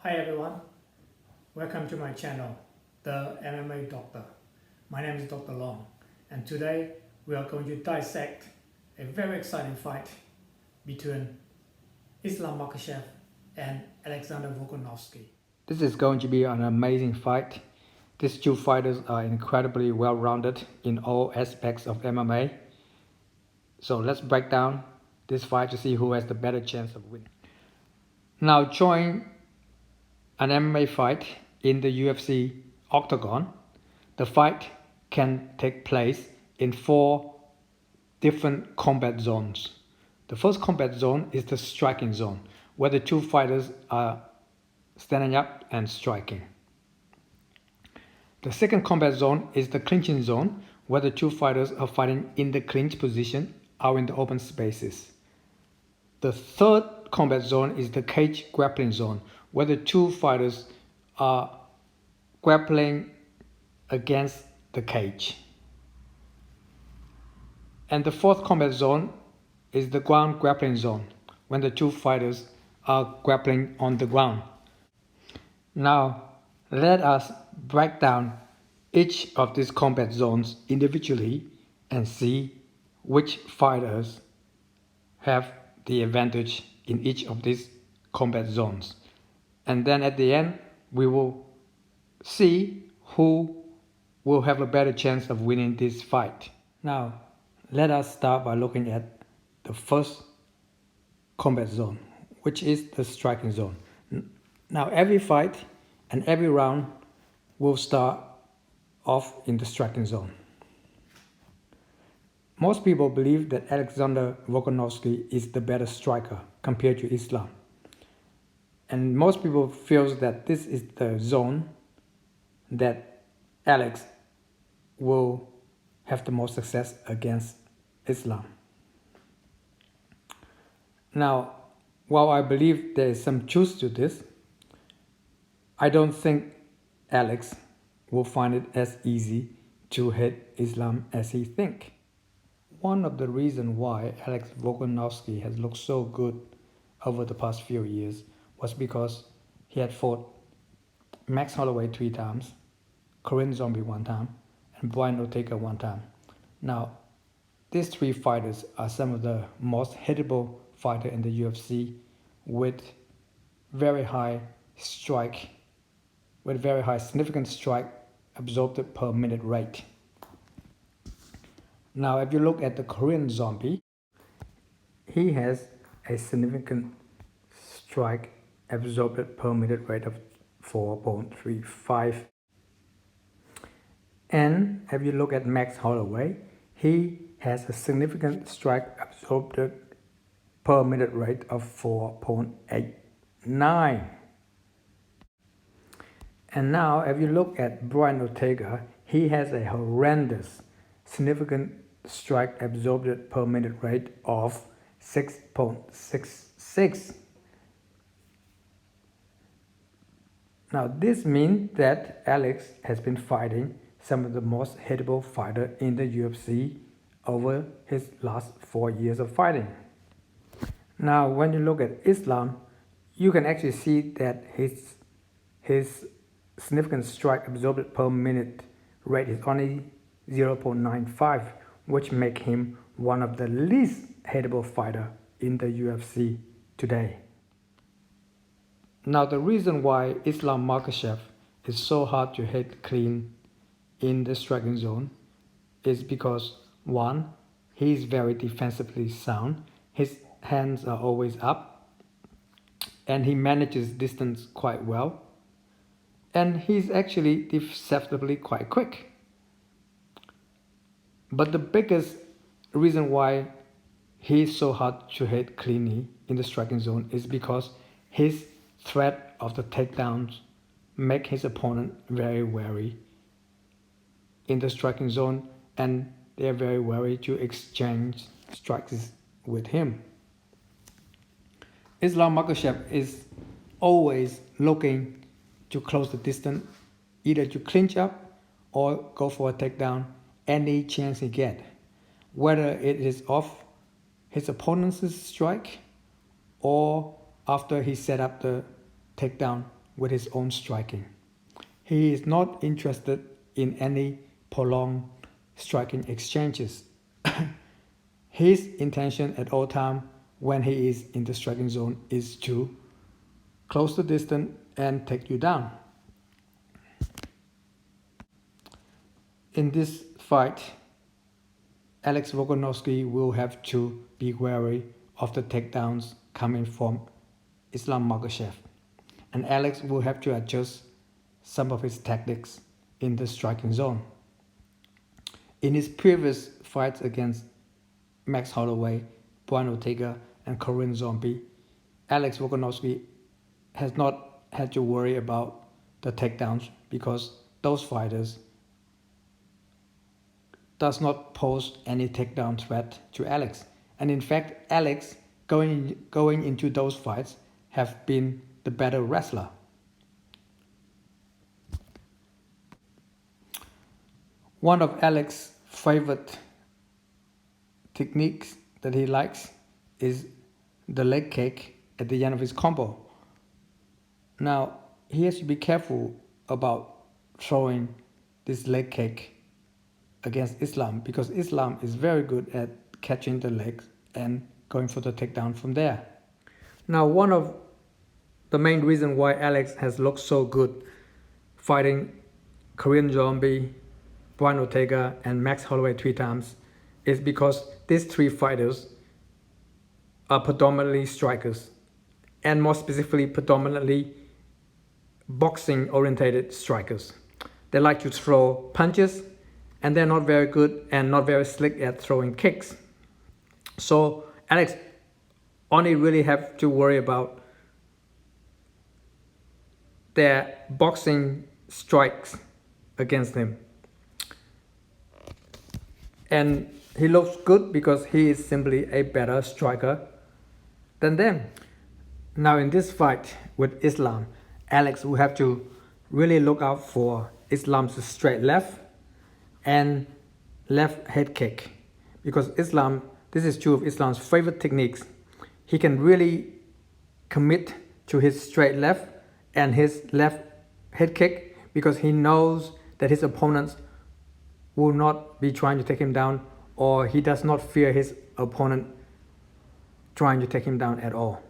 Hi everyone, welcome to my channel, The MMA Doctor. My name is Dr. Long, and today we are going to dissect a very exciting fight between Islam Makhachev and Alexander Volkanovski. This is going to be an amazing fight. These two fighters are incredibly well-rounded in all aspects of MMA. So let's break down this fight to see who has the better chance of winning. Now join an MMA fight in the UFC octagon. The fight can take place in 4 different combat zones. The first combat zone is the striking zone, where the two fighters are standing up and striking. The second combat zone is the clinching zone, where the two fighters are fighting in the clinch position or in the open spaces. The third combat zone is the cage grappling zone, where the two fighters are grappling against the cage. And the fourth combat zone is the ground grappling zone, when the two fighters are grappling on the ground. Now, let us break down each of these combat zones individually and see which fighters have the advantage in each of these combat zones. And then at the end, we will see who will have a better chance of winning this fight. Now, let us start by looking at the first combat zone, which is the striking zone. Now, every fight and every round will start off in the striking zone. Most people believe that Alexander Volkanovski is the better striker compared to Islam. And most people feel that this is the zone that Alex will have the most success against Islam. Now, while I believe there is some truth to this, I don't think Alex will find it as easy to hit Islam as he thinks. One of the reasons why Alex Volkanovski has looked so good over the past few years was because he had fought Max Holloway 3 times, Korean Zombie 1 time, and Brian Ortega 1 time. Now, these 3 fighters are some of the most hittable fighters in the UFC with very high significant strike absorbed per minute rate. Now, if you look at the Korean Zombie, he has a significant strike absorbed per minute rate of 4.35. And if you look at Max Holloway, he has a significant strike absorbed per minute rate of 4.89. And now, if you look at Brian Ortega, he has a horrendous significant strike absorbed per minute rate of 6.66. Now, this means that Alex has been fighting some of the most hittable fighters in the UFC over his last 4 years of fighting. Now, when you look at Islam, you can actually see that his significant strike absorbed per minute rate is only 0.95, which make him one of the least hittable fighter in the UFC today. Now, the reason why Islam Makhachev is so hard to hit clean in the striking zone is because, one, he is very defensively sound. His hands are always up, and he manages distance quite well. And he's actually deceptively quite quick. But the biggest reason why he's so hard to hit cleanly in the striking zone is because his threat of the takedowns make his opponent very wary in the striking zone, and they're very wary to exchange strikes with him. Islam Makhachev is always looking to close the distance, either to clinch up or go for a takedown any chance he get, whether it is off his opponent's strike or after he set up the takedown with his own striking. He is not interested in any prolonged striking exchanges. His intention at all times when he is in the striking zone is to close the distance and take you down. In this fight, Alex Volkanovski will have to be wary of the takedowns coming from Islam Makhachev, and Alex will have to adjust some of his tactics in the striking zone. In his previous fights against Max Holloway, Brian Ortega, and Korean Zombie, Alex Volkanovski has not had to worry about the takedowns because those fighters does not pose any takedown threat to Alex. And in fact, Alex going into those fights have been the better wrestler. One of Alex's favorite techniques that he likes is the leg kick at the end of his combo. Now, he has to be careful about throwing this leg kick against Islam because Islam is very good at catching the legs and going for the takedown from there. Now, one of the main reasons why Alex has looked so good fighting Korean Zombie, Brian Ortega, and Max Holloway 3 times is because these 3 fighters are predominantly strikers, and more specifically predominantly boxing-oriented strikers. They like to throw punches, and they're not very good and not very slick at throwing kicks. So Alex only really have to worry about their boxing strikes against him. And he looks good because he is simply a better striker than them. Now in this fight with Islam, Alex will have to really look out for Islam's straight left and left head kick, because Islam, this is 2 of Islam's favorite techniques. He can really commit to his straight left and his left head kick because he knows that his opponents will not be trying to take him down, or he does not fear his opponent trying to take him down at all.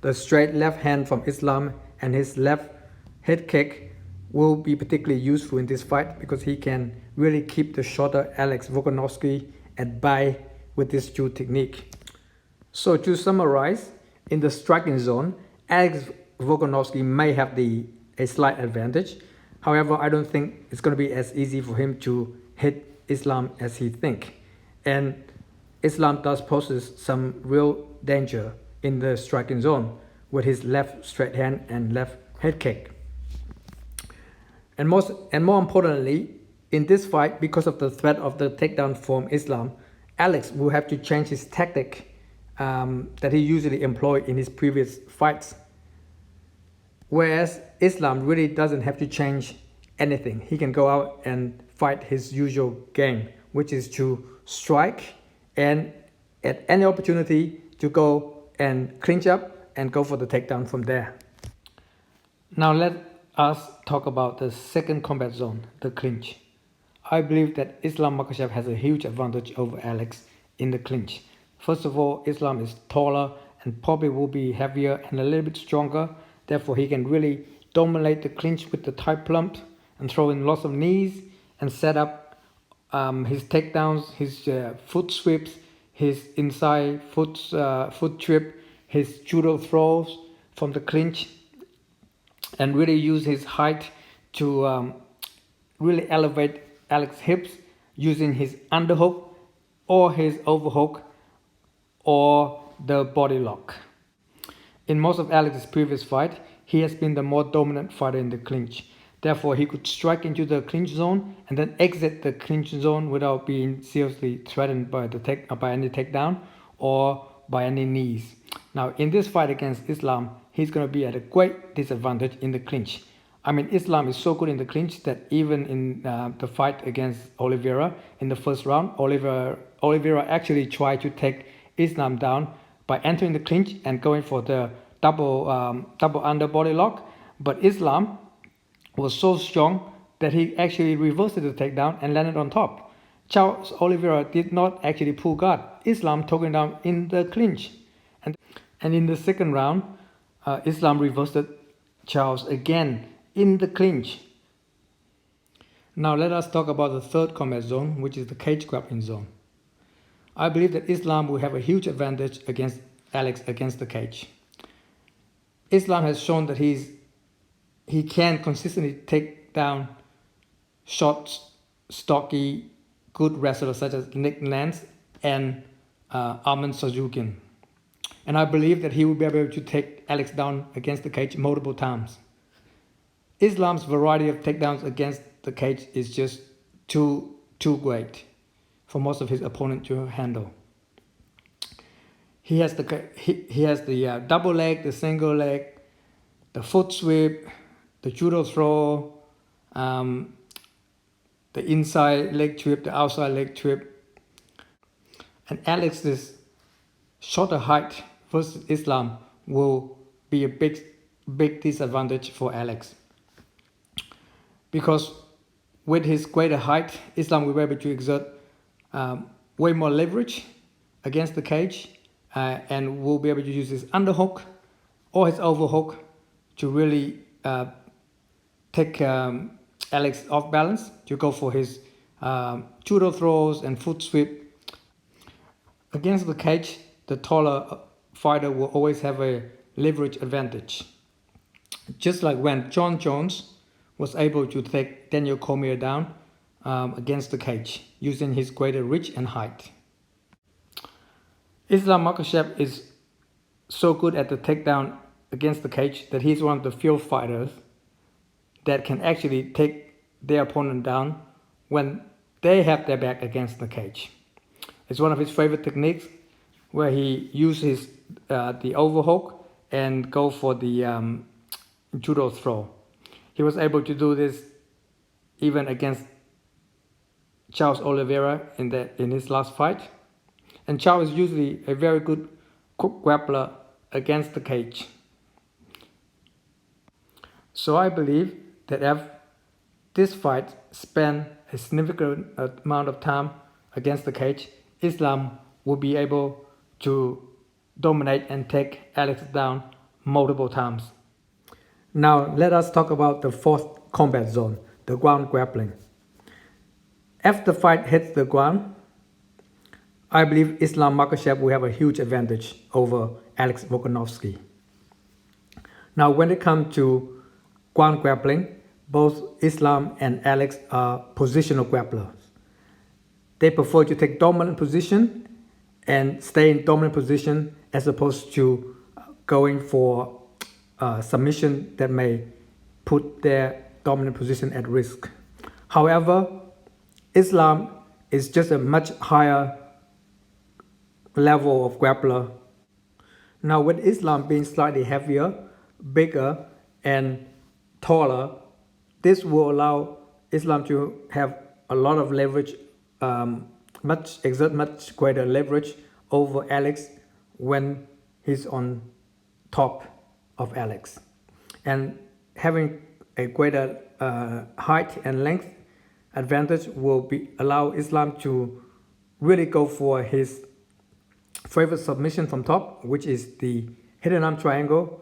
The straight left hand from Islam and his left head kick will be particularly useful in this fight because he can really keep the shorter Alex Volkanovski at bay with this 2 technique. So to summarize, in the striking zone, Alex Volkanovski may have a slight advantage. However, I don't think it's going to be as easy for him to hit Islam as he thinks. And Islam does poses some real danger in the striking zone with his left straight hand and left head kick. And more importantly, in this fight, because of the threat of the takedown from Islam, Alex will have to change his tactic that he usually employed in his previous fights. Whereas Islam really doesn't have to change anything. He can go out and fight his usual game, which is to strike and at any opportunity to go and clinch up and go for the takedown from there. Now let us talk about the second combat zone, the clinch. I believe that Islam Makhachev has a huge advantage over Alex in the clinch. First of all, Islam is taller and probably will be heavier and a little bit stronger. Therefore, he can really dominate the clinch with the tight plump and throw in lots of knees and set up his takedowns, his foot sweeps, his inside foot trip, his judo throws from the clinch, and really use his height to really elevate Alex's hips using his underhook or his overhook or the body lock. In most of Alex's previous fight, he has been the more dominant fighter in the clinch. Therefore, he could strike into the clinch zone and then exit the clinch zone without being seriously threatened by any takedown or by any knees. Now, in this fight against Islam, he's going to be at a great disadvantage in the clinch. I mean, Islam is so good in the clinch that even in the fight against Oliveira in the first round, Oliveira actually tried to take Islam down by entering the clinch and going for the double under body lock. But Islam was so strong that he actually reversed the takedown and landed on top. Charles Oliveira did not actually pull guard. Islam took him down in the clinch. And in the second round, Islam reversed Charles again in the clinch. Now let us talk about the third combat zone, which is the cage grappling zone. I believe that Islam will have a huge advantage against Alex against the cage. Islam has shown that he can consistently take down short, stocky, good wrestlers such as Nick Nance and Arman Sajukin. And I believe that he will be able to take Alex down against the cage multiple times. Islam's variety of takedowns against the cage is just too great for most of his opponent to handle. He has the double leg, the single leg, the foot sweep, the judo throw, the inside leg sweep, the outside leg sweep. And Alex's shorter height versus Islam will be a big disadvantage for Alex. Because with his greater height, Islam will be able to exert way more leverage against the cage and will be able to use his underhook or his overhook to really take Alex off balance, to go for his judo throws and foot sweep. Against the cage, the taller fighter will always have a leverage advantage. Just like when John Jones was able to take Daniel Cormier down against the cage using his greater reach and height. Islam Makhachev is so good at the takedown against the cage that he's one of the few fighters that can actually take their opponent down when they have their back against the cage. It's one of his favorite techniques where he uses the overhook and go for the judo throw. He was able to do this even against Charles Oliveira in his last fight. And Charles is usually a very good grappler against the cage. So I believe that if this fight spans a significant amount of time against the cage, Islam will be able to dominate and take Alex down multiple times. Now let us talk about the fourth combat zone, the ground grappling. If the fight hits the ground, I believe Islam Makhachev will have a huge advantage over Alex Volkanovski. Now when it comes to ground grappling, both Islam and Alex are positional grapplers. They prefer to take dominant position and stay in dominant position as opposed to going for submission that may put their dominant position at risk. However, Islam is just a much higher level of grappler. Now with Islam being slightly heavier, bigger and taller, this will allow Islam to have a lot of leverage, exert much greater leverage over Alex when he's on top of Alex. And having a greater height and length advantage will allow Islam to really go for his favorite submission from top, which is the hidden arm triangle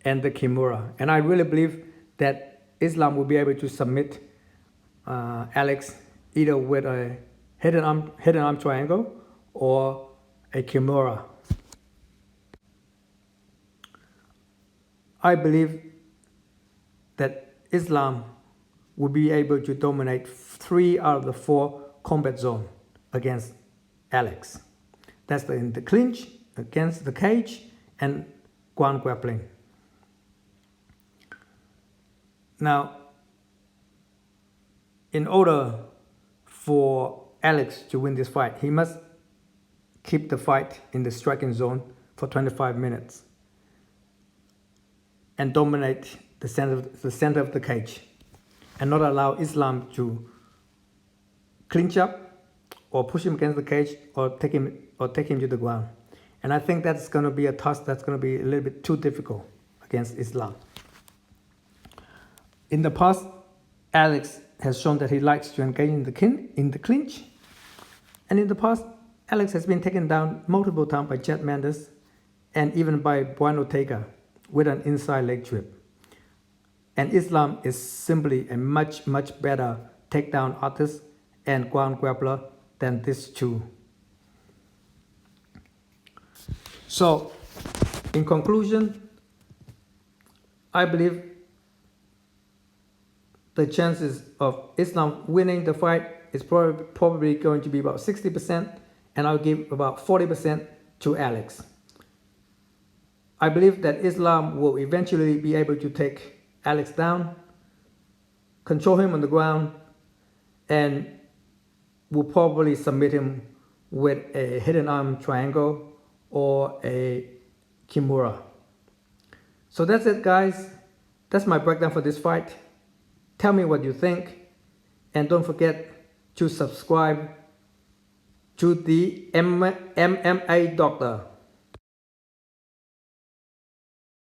and the Kimura. And I really believe that Islam will be able to submit Alex either with a hidden arm triangle or a Kimura. I believe that Islam will be able to dominate 3 out of the 4 combat zones against Alex. That's in the clinch, against the cage, and ground grappling. Now, in order for Alex to win this fight, he must keep the fight in the striking zone for 25 minutes and dominate the center of the cage and not allow Islam to clinch up or push him against the cage or take him to the ground. And I think that's going to be a task that's going to be a little bit too difficult against Islam. In the past, Alex has shown that he likes to engage in the clinch. And in the past, Alex has been taken down multiple times by Chad Mendes and even by Brian Ortega with an inside leg trip. And Islam is simply a much better takedown artist and ground grappler than these two. So, in conclusion, I believe the chances of Islam winning the fight is probably going to be about 60%, and I'll give about 40% to Alex. I believe that Islam will eventually be able to take Alex down, control him on the ground, and will probably submit him with a hidden arm triangle or a Kimura. So that's it, guys. That's my breakdown for this fight. Tell me what you think, and don't forget to subscribe to the MMA Doctor.